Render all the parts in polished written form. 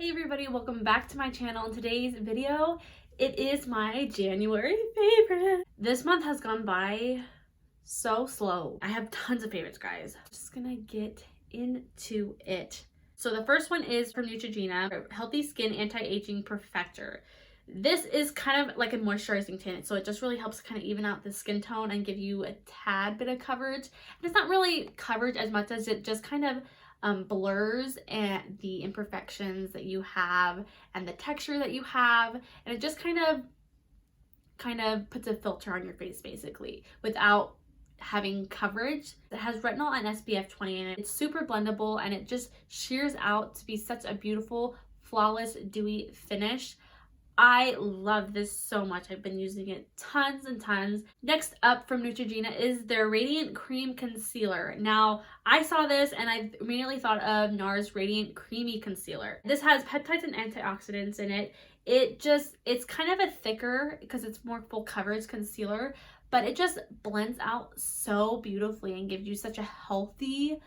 Hey everybody, welcome back to my channel. In today's video, it is my January favorite. This month has gone by so slow. I have tons of favorites, guys. Just gonna get into it. So the first one is from Neutrogena, Healthy Skin Anti-Aging Perfector. This is kind of like a moisturizing tint, so it just really helps kind of even out the skin tone and give you a tad bit of coverage. And it's not really coverage as much as it just kind of blurs and the imperfections that you have and the texture that you have, and it just kind of puts a filter on your face basically without having coverage. It has retinol and SPF 20 in it. It's super blendable and it just shears out to be such a beautiful, flawless, dewy finish. I love this so much. I've been using it tons and tons. Next up from Neutrogena is their Radiant Cream Concealer. Now, I saw this and I immediately thought of NARS Radiant Creamy Concealer. This has peptides and antioxidants in it. It's kind of a thicker because it's more full coverage concealer, but it just blends out so beautifully and gives you such a healthy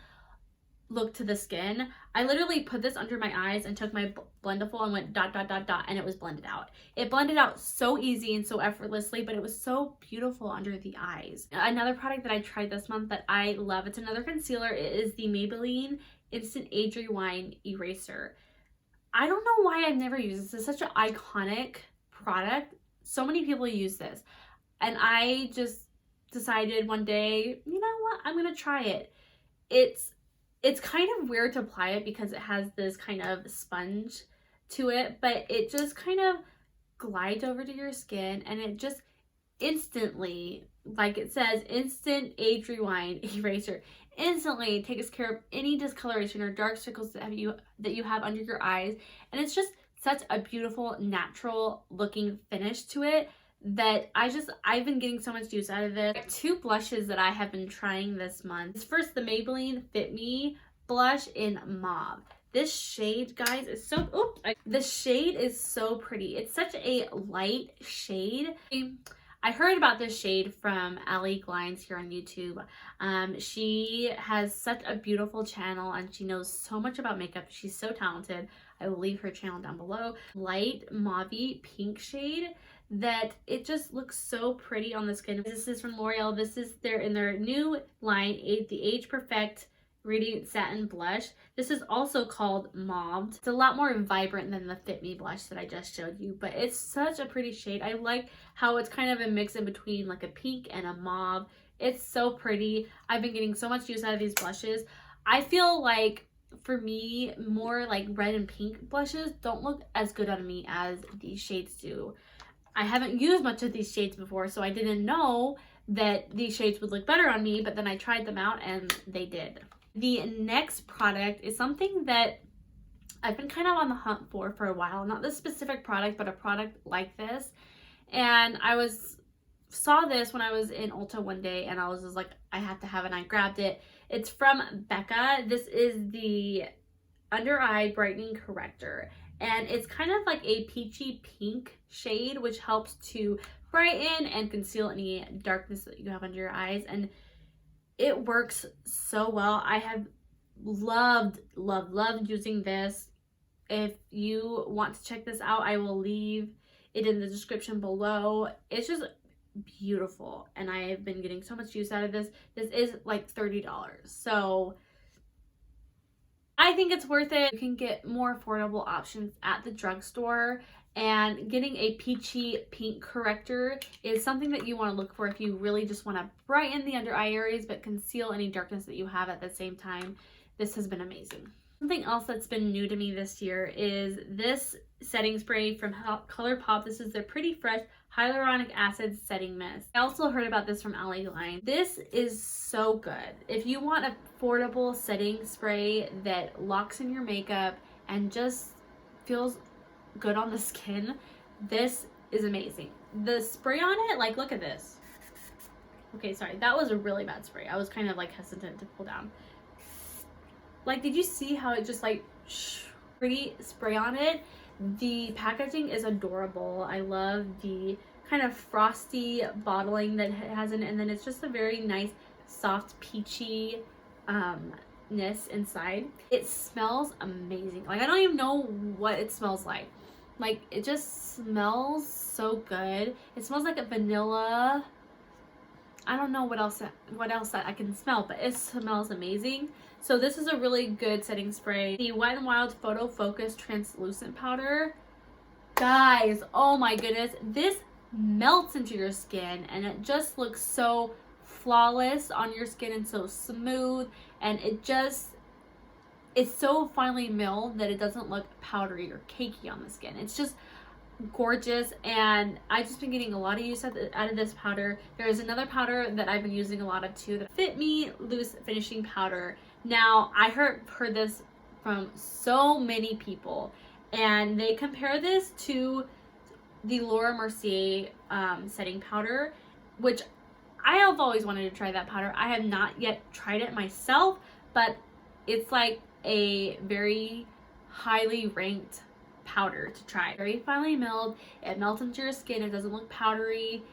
look to the skin. I literally put this under my eyes and took my blendable and went dot dot dot dot, and it was blended out. It blended out so easy and so effortlessly, but it was so beautiful under the eyes. Another product that I tried this month that I love, it's another concealer, it is the Maybelline Instant Age Rewind Eraser. I don't know why I've never used this. It's such an iconic product. So many people use this, and I just decided one day, you know what, I'm gonna try it. It's kind of weird to apply it because it has this kind of sponge to it, but it just kind of glides over to your skin and it just instantly, like it says, Instant Age Rewind Eraser, instantly takes care of any discoloration or dark circles that you have under your eyes. And it's just such a beautiful, natural looking finish to it that I've been getting so much use out of this. Two blushes that I have been trying this month. First, the Maybelline Fit Me blush in Mauve. This shade, guys, is so, the shade is so pretty. It's such a light shade. I heard about this shade from Allie Glines here on YouTube. She has such a beautiful channel and she knows so much about makeup. She's so talented. I will leave her channel down below. Light mauve pink shade that it just looks so pretty on the skin. This is from L'Oreal. This is in their new line, the Age Perfect Radiant Satin Blush. This is also called Mauve. It's a lot more vibrant than the Fit Me blush that I just showed you, but it's such a pretty shade. I like how it's kind of a mix in between like a pink and a mauve. It's so pretty. I've been getting so much use out of these blushes. I feel like for me, more like red and pink blushes don't look as good on me as these shades do. I haven't used much of these shades before, so I didn't know that these shades would look better on me, but then I tried them out and they did. The next product is something that I've been kind of on the hunt for a while. Not this specific product, but a product like this. And I saw this when I was in Ulta one day and I was just like, I have to have it, and I grabbed it. It's from Becca. This is the Under Eye Brightening Corrector. And it's kind of like a peachy pink shade, which helps to brighten and conceal any darkness that you have under your eyes. And it works so well. I have loved using this. If you want to check this out, I will leave it in the description below. It's just beautiful. And I have been getting so much use out of this. This is like $30. So I think it's worth it. You can get more affordable options at the drugstore, and getting a peachy pink corrector is something that you want to look for if you really just want to brighten the under eye areas but conceal any darkness that you have at the same time. This has been amazing. Something else that's been new to me this year is this setting spray from ColourPop. This is their Pretty Fresh Hyaluronic Acid Setting Mist. I also heard about this from Allie Line. This is so good. If you want an affordable setting spray that locks in your makeup and just feels good on the skin, this is amazing. The spray on it, like, look at this. Okay, sorry, that was a really bad spray. I was kind of like hesitant to pull down. Like, did you see how it just like pretty spray on it? The packaging is adorable. I love the kind of frosty bottling that it has in it, and then it's just a very nice soft peachy sweetness inside. It smells amazing. Like, I don't even know what it smells like. Like, it just smells so good. It smells like a vanilla. I don't know what else that I can smell, but it smells amazing. So this is a really good setting spray. The Wet n Wild Photo Focus Translucent Powder. Guys, oh my goodness. This melts into your skin and it just looks so flawless on your skin and so smooth, and it's so finely milled that it doesn't look powdery or cakey on the skin. It's just gorgeous, and I've just been getting a lot of use out of this powder. There is another powder that I've been using a lot of too, the Fit Me Loose Finishing Powder. Now, I heard this from so many people, and they compare this to the Laura Mercier setting powder, which I have always wanted to try that powder. I have not yet tried it myself, but it's like a very highly ranked powder to try. Very finely milled, it melts into your skin, it doesn't look powdery.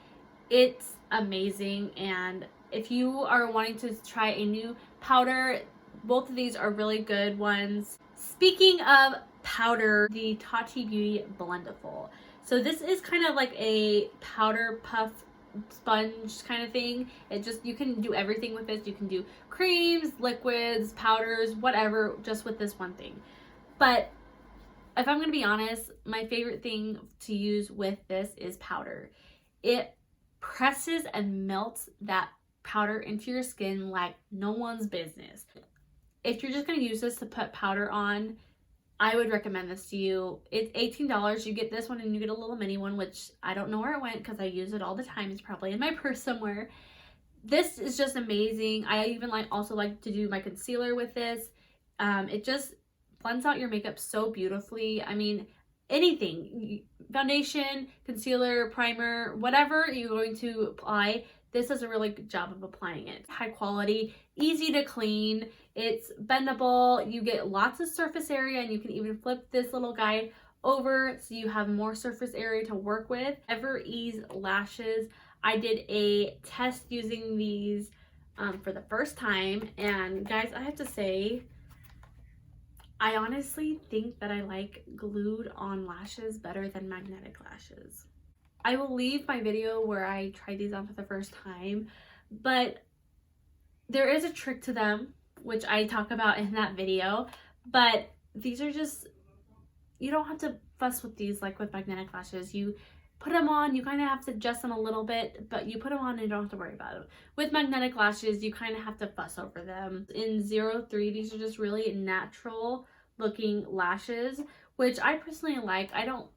It's amazing, and if you are wanting to try a new powder, both of these are really good ones. Speaking of powder, the Tati Beauty Blendiful. So this is kind of like a powder puff sponge kind of thing. You can do everything with this. You can do creams, liquids, powders, whatever, just with this one thing. But if I'm going to be honest, my favorite thing to use with this is powder. It presses and melts that powder into your skin like no one's business. If you're just going to use this to put powder on, I would recommend this to you. It's $18. You get this one and you get a little mini one, which I don't know where it went because I use it all the time. It's probably in my purse somewhere. This is just amazing. I even also like to do my concealer with this. It just blends out your makeup so beautifully. I mean, anything, foundation, concealer, primer, whatever you're going to apply, this does a really good job of applying it. High quality, easy to clean, it's bendable, you get lots of surface area, and you can even flip this little guy over so you have more surface area to work with. Ever Ease lashes. I did a test using these for the first time, and guys, I have to say, I honestly think that I like glued on lashes better than magnetic lashes. I will leave my video where I tried these on for the first time, but there is a trick to them, which I talk about in that video, but these are just, you don't have to fuss with these like with magnetic lashes. You put them on, you kind of have to adjust them a little bit, but you put them on and you don't have to worry about them. With magnetic lashes, you kind of have to fuss over them. In 03, these are just really natural looking lashes, which I personally like. I don't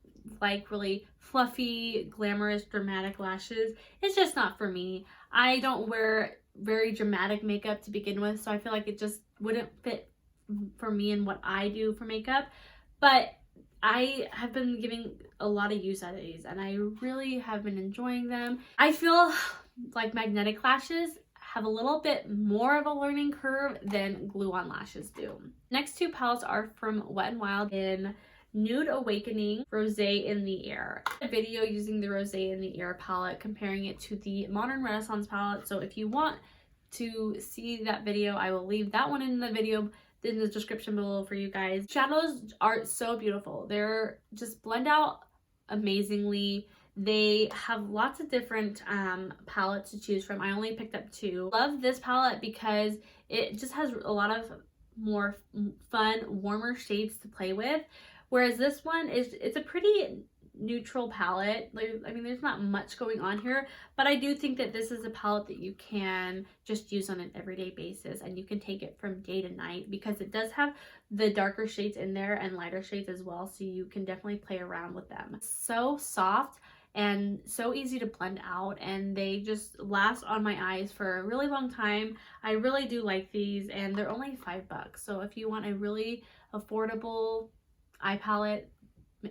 like really fluffy, glamorous, dramatic lashes. It's just not for me. I don't wear very dramatic makeup to begin with, so I feel like it just wouldn't fit for me and what I do for makeup. But I have been giving a lot of use out of these, and I really have been enjoying them. I feel like magnetic lashes have a little bit more of a learning curve than glue-on lashes do. Next two palettes are from Wet n Wild in Nude Awakening, Rosé in the Air. A video using the Rosé in the Air palette, comparing it to the Modern Renaissance palette. So if you want to see that video, I will leave that one in the video in the description below for you guys. Shadows are so beautiful. They're just blend out amazingly. They have lots of different palettes to choose from. I only picked up two. Love this palette because it just has a lot of more fun, warmer shades to play with. Whereas this one it's a pretty neutral palette. I mean, there's not much going on here, but I do think that this is a palette that you can just use on an everyday basis, and you can take it from day to night because it does have the darker shades in there and lighter shades as well, so you can definitely play around with them. So soft and so easy to blend out, and they just last on my eyes for a really long time. I really do like these, and they're only $5, so if you want a really affordable eye palette,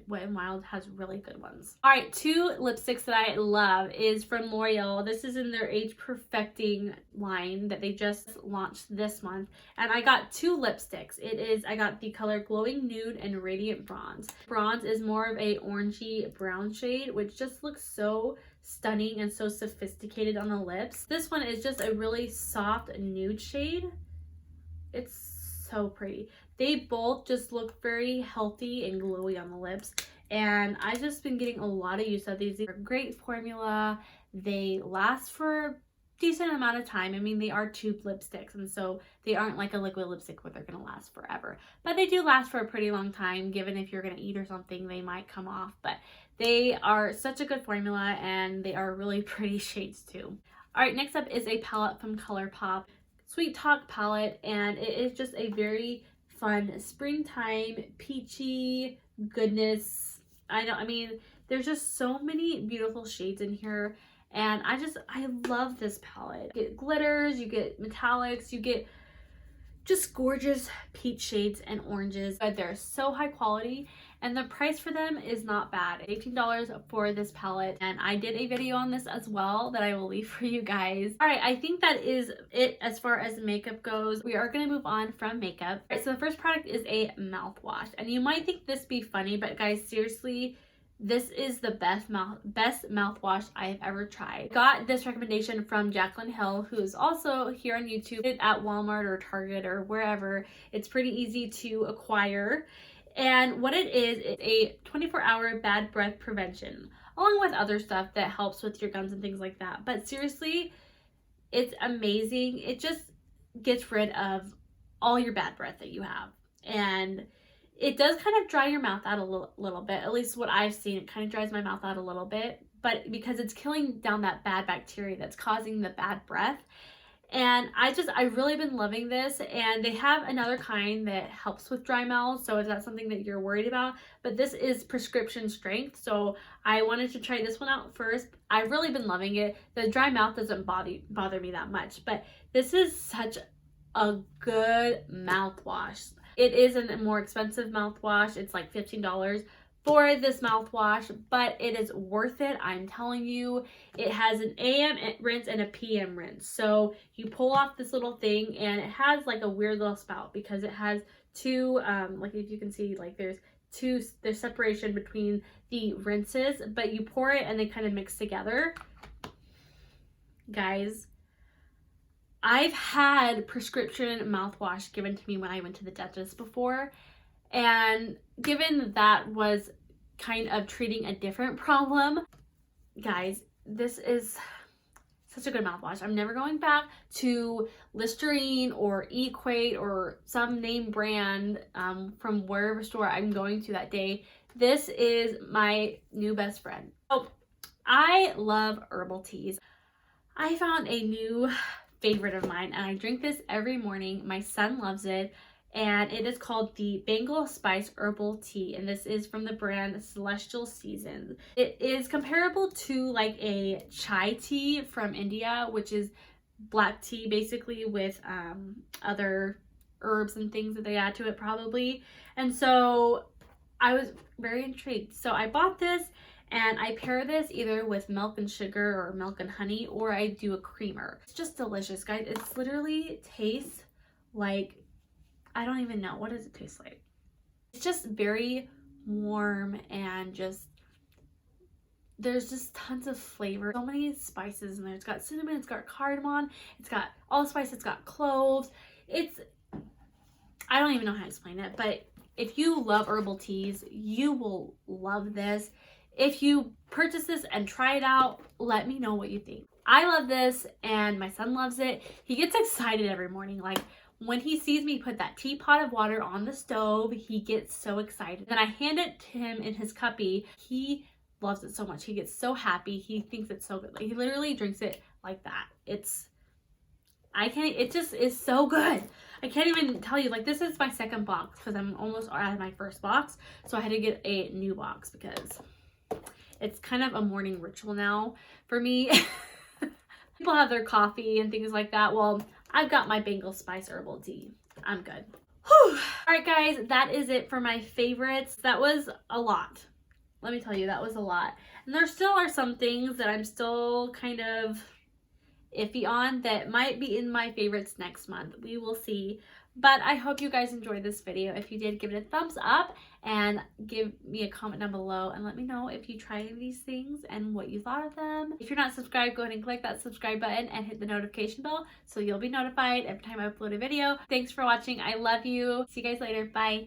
Wet n Wild has really good ones. All right, two lipsticks that I love is from L'Oreal. This is in their Age Perfecting line that they just launched this month, and I got two lipsticks. I got the color Glowing Nude and Radiant Bronze. Bronze is more of a orangey brown shade, which just looks so stunning and so sophisticated on the lips. This one is just a really soft nude shade. It's so pretty. They both just look very healthy and glowy on the lips. And I've just been getting a lot of use of these. They're a great formula. They last for a decent amount of time. I mean, they are tube lipsticks, and so they aren't like a liquid lipstick where they're going to last forever. But they do last for a pretty long time, given if you're going to eat or something, they might come off. But they are such a good formula, and they are really pretty shades too. All right, next up is a palette from ColourPop. Sweet Talk palette, and it is just a very fun springtime peachy goodness. I mean, there's just so many beautiful shades in here, and I love this palette. You get glitters, you get metallics, you get just gorgeous peach shades and oranges, but they're so high quality, and the price for them is not bad. $18 for this palette, and I did a video on this as well that I will leave for you guys. All right, I think that is it as far as makeup goes. We are going to move on from makeup. All right, so the first product is a mouthwash, and you might think this be funny, but guys, seriously, this is the best mouthwash I've ever tried. Got this recommendation from Jaclyn Hill, who is also here on YouTube at Walmart or Target or wherever. It's pretty easy to acquire. And what it is, it's a 24-hour bad breath prevention, along with other stuff that helps with your gums and things like that. But seriously, it's amazing. It just gets rid of all your bad breath that you have. And it does kind of dry your mouth out a little bit. At least what I've seen, it kind of dries my mouth out a little bit. But because it's killing down that bad bacteria that's causing the bad breath. And I've really been loving this, and they have another kind that helps with dry mouth, so if that's something that you're worried about, but this is prescription strength, so I wanted to try this one out first. I've really been loving it. The dry mouth doesn't bother me that much, but this is such a good mouthwash. It is a more expensive mouthwash. It's like $15 for this mouthwash, but it is worth it. I'm telling you. It has an AM rinse and a PM rinse. So you pull off this little thing, and it has like a weird little spout because it has two, like if you can see, like there's separation between the rinses, but you pour it and they kind of mix together. Guys, I've had prescription mouthwash given to me when I went to the dentist before, and given that was kind of treating a different problem, guys, this is such a good mouthwash. I'm never going back to Listerine or Equate or some name brand from wherever store I'm going to that day. This is my new best friend. Oh, I love herbal teas. I found a new favorite of mine, and I drink this every morning. My son loves it, and it is called the Bengal Spice Herbal Tea, and this is from the brand Celestial Seasons. It is comparable to like a chai tea from India, which is black tea basically with other herbs and things that they add to it probably. And so I was very intrigued, so I bought this, and I pair this either with milk and sugar or milk and honey, or I do a creamer. It's just delicious, guys. It's literally tastes like, I don't even know. What does it taste like? It's just very warm, and just, there's just tons of flavor. So many spices in there. It's got cinnamon, it's got cardamom, it's got allspice, it's got cloves. I don't even know how to explain it, but if you love herbal teas, you will love this. If you purchase this and try it out, let me know what you think. I love this, and my son loves it. He gets excited every morning. Like, when he sees me put that teapot of water on the stove, he gets so excited. Then I hand it to him in his cuppy. He loves it so much. He gets so happy. He thinks it's so good. Like, he literally drinks it like that. It just is so good. I can't even tell you. Like, this is my second box because I'm almost out of my first box. So I had to get a new box because it's kind of a morning ritual now for me. People have their coffee and things like that. Well, I've got my Bengal Spice Herbal Tea. I'm good. Whew. All right, guys, that is it for my favorites. That was a lot. Let me tell you, that was a lot. And there still are some things that I'm still kind of iffy on that might be in my favorites next month. We will see. But I hope you guys enjoyed this video. If you did, give it a thumbs up and give me a comment down below and let me know if you tried any of these things and what you thought of them. If you're not subscribed, go ahead and click that subscribe button and hit the notification bell so you'll be notified every time I upload a video. Thanks for watching. I love you. See you guys later. Bye.